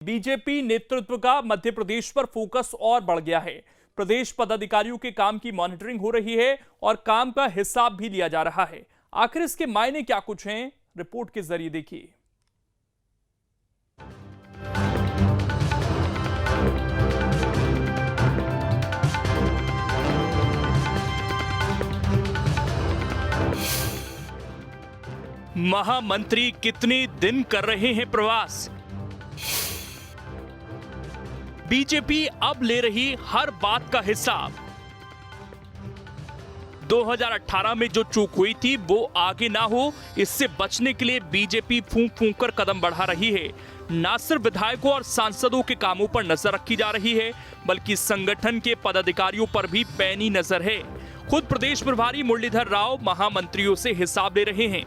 BJP नेतृत्व का मध्य प्रदेश पर फोकस और बढ़ गया है। प्रदेश पदाधिकारियों के काम की मॉनिटरिंग हो रही है और काम का हिसाब भी लिया जा रहा है। आखिर इसके मायने क्या कुछ हैं, रिपोर्ट के जरिए देखिए। महामंत्री कितने दिन कर रहे हैं प्रवास? बीजेपी अब ले रही हर बात का हिसाब। 2018 में जो चूक हुई थी वो आगे ना हो, इससे बचने के लिए बीजेपी फूंक फूंक कर कदम बढ़ा रही है। न सिर्फ विधायकों और सांसदों के कामों पर नजर रखी जा रही है, बल्कि संगठन के पदाधिकारियों पर भी पैनी नजर है। खुद प्रदेश प्रभारी मुरलीधर राव महामंत्रियों से हिसाब ले रहे हैं।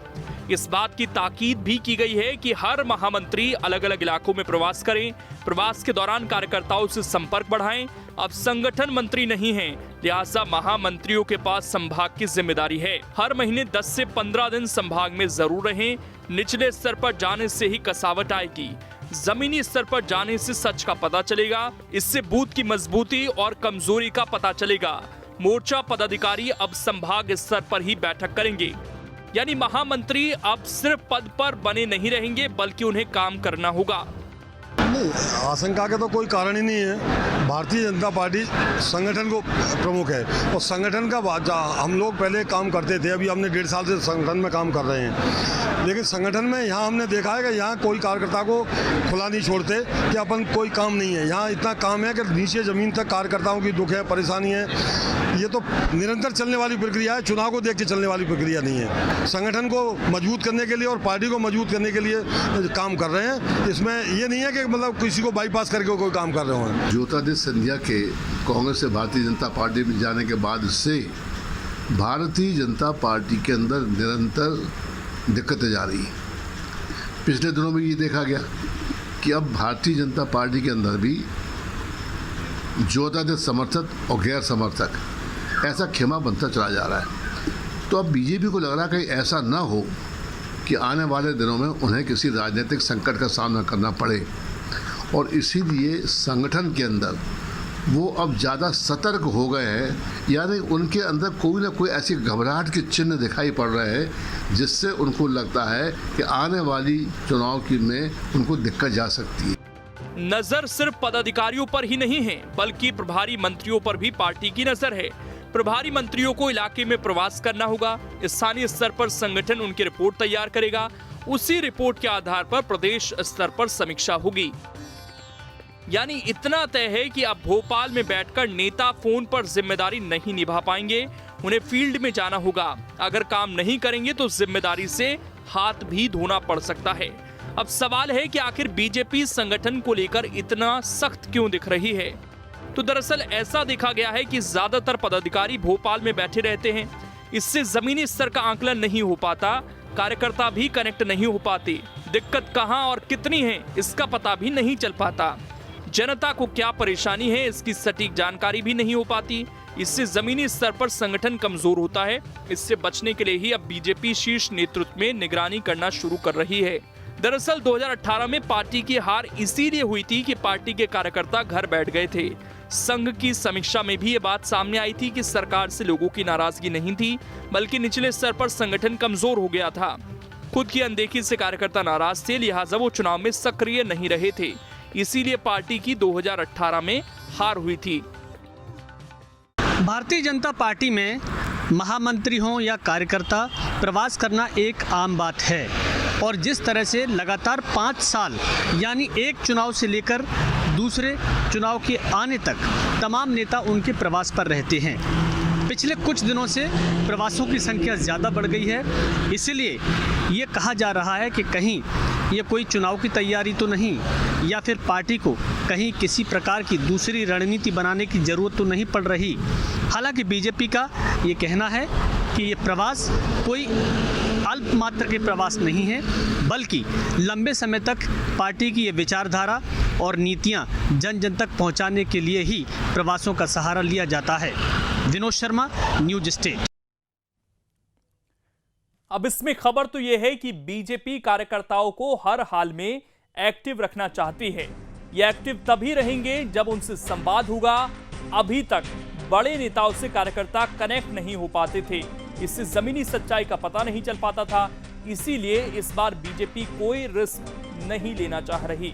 इस बात की ताकीद भी की गई है कि हर महामंत्री अलग अलग इलाकों में प्रवास करें, प्रवास के दौरान कार्यकर्ताओं से संपर्क बढ़ाएं। अब संगठन मंत्री नहीं हैं, लिहाजा महामंत्रियों के पास संभाग की जिम्मेदारी है। हर महीने 10 से 15 दिन संभाग में जरूर रहें। निचले स्तर पर जाने से ही कसावट आएगी, जमीनी स्तर पर जाने से सच का पता चलेगा। इससे बूथ की मजबूती और कमजोरी का पता चलेगा। मोर्चा पदाधिकारी अब संभाग स्तर पर ही बैठक करेंगे, यानी महामंत्री अब सिर्फ पद पर बने नहीं रहेंगे, बल्कि उन्हें काम करना होगा। नहीं, आशंका का तो कोई कारण ही नहीं है। भारतीय जनता पार्टी संगठन को प्रमुख है और संगठन का हम लोग पहले काम करते थे, अभी हमने 1.5 साल से संगठन में काम कर रहे हैं। लेकिन संगठन में यहाँ हमने देखा है कि यहाँ कोई कार्यकर्ता को खुला नहीं छोड़ते कि अपन कोई काम नहीं है। यहाँ इतना काम है कि नीचे जमीन तक कार्यकर्ताओं की दुख है, परेशानी है। ये तो निरंतर चलने वाली प्रक्रिया है, चुनाव को देख के चलने वाली प्रक्रिया नहीं है। संगठन को मजबूत करने के लिए और पार्टी को मजबूत करने के लिए काम कर रहे हैं। इसमें ये नहीं है कि मतलब किसी को बाईपास करके कोई काम कर रहे हो। ज्योतिरादित्य सिंधिया के कांग्रेस से भारतीय जनता पार्टी में जाने के बाद से भारतीय जनता पार्टी के अंदर निरंतर दिक्कतें जा रही हैं। पिछले दिनों में ये देखा गया कि अब भारतीय जनता पार्टी के अंदर भी ज्योतिरादित्य समर्थक और गैर समर्थक ऐसा खेमा बनता चला जा रहा है। तो अब बीजेपी को लग रहा है कि ऐसा ना हो कि आने वाले दिनों में उन्हें किसी राजनीतिक संकट का सामना करना पड़े, और इसीलिए संगठन के अंदर वो अब ज़्यादा सतर्क हो गए हैं। यानी उनके अंदर कोई ना कोई ऐसी घबराहट के चिन्ह दिखाई पड़ रहे हैं, जिससे उनको लगता है कि आने वाली चुनाव की में उनको दिक्कत जा सकती है। नजर सिर्फ पदाधिकारियों पर ही नहीं है, बल्कि प्रभारी मंत्रियों पर भी पार्टी की नजर है। प्रभारी मंत्रियों को इलाके में प्रवास करना होगा। स्थानीय स्तर पर संगठन उनकी रिपोर्ट तैयार करेगा। उसी रिपोर्ट के आधार पर प्रदेश स्तर पर समीक्षा होगी। यानी इतना तय है कि अब भोपाल में बैठकर नेता फोन पर जिम्मेदारी नहीं निभा पाएंगे, उन्हें फील्ड में जाना होगा। अगर काम नहीं करेंगे तो जिम्मेदारी से हाथ भी धोना पड़ सकता है। अब सवाल है कि आखिर बीजेपी संगठन को लेकर इतना सख्त क्यों दिख रही है? तो दरअसल ऐसा देखा गया है कि ज्यादातर पदाधिकारी भोपाल में बैठे रहते हैं। इससे जमीनी स्तर का आकलन नहीं हो पाता, कार्यकर्ता भी कनेक्ट नहीं हो पाते। दिक्कत कहां और कितनी है, इसका पता भी नहीं चल पाता। जनता को क्या परेशानी है, इसकी सटीक जानकारी भी नहीं हो पाती। इससे जमीनी स्तर पर संगठन कमजोर होता है। इससे बचने के लिए ही अब बीजेपी शीर्ष नेतृत्व में निगरानी करना शुरू कर रही है। दरअसल 2018 में पार्टी की हार इसीलिए हुई थी कि पार्टी के कार्यकर्ता घर बैठ गए थे। संघ की समीक्षा में भी ये बात सामने आई थी कि सरकार से लोगों की नाराजगी नहीं थी, बल्कि निचले स्तर पर संगठन कमजोर हो गया था। खुद की अनदेखी से कार्यकर्ता नाराज थे, लिहाजा वो चुनाव में सक्रिय नहीं रहे थे। इसीलिए पार्टी की 2018 में हार हुई थी। भारतीय जनता पार्टी में महामंत्री हों या कार्यकर्ता, प्रवास करना एक आम बात है। और जिस तरह से लगातार 5 साल यानी एक चुनाव से लेकर दूसरे चुनाव के आने तक तमाम नेता उनके प्रवास पर रहते हैं। पिछले कुछ दिनों से प्रवासों की संख्या ज़्यादा बढ़ गई है। इसीलिए ये कहा जा रहा है कि कहीं ये कोई चुनाव की तैयारी तो नहीं, या फिर पार्टी को कहीं किसी प्रकार की दूसरी रणनीति बनाने की ज़रूरत तो नहीं पड़ रही। हालांकि बीजेपी का ये कहना है कि ये प्रवास कोई अल्प मात्र के प्रवास नहीं है, बल्कि लंबे समय तक पार्टी की ये विचारधारा और नीतियां जन जन तक पहुंचाने के लिए ही प्रवासों का सहारा लिया जाता है। Vinod Sharma, news state. अब इसमें खबर तो यह है कि बीजेपी कार्यकर्ताओं को हर हाल में एक्टिव रखना चाहती है। ये एक्टिव तभी रहेंगे जब उनसे संवाद होगा। अभी तक बड़े नेताओं से कार्यकर्ता कनेक्ट नहीं हो पाते थे, इससे जमीनी सच्चाई का पता नहीं चल पाता था। इसीलिए इस बार बीजेपी कोई रिस्क नहीं लेना चाह रही।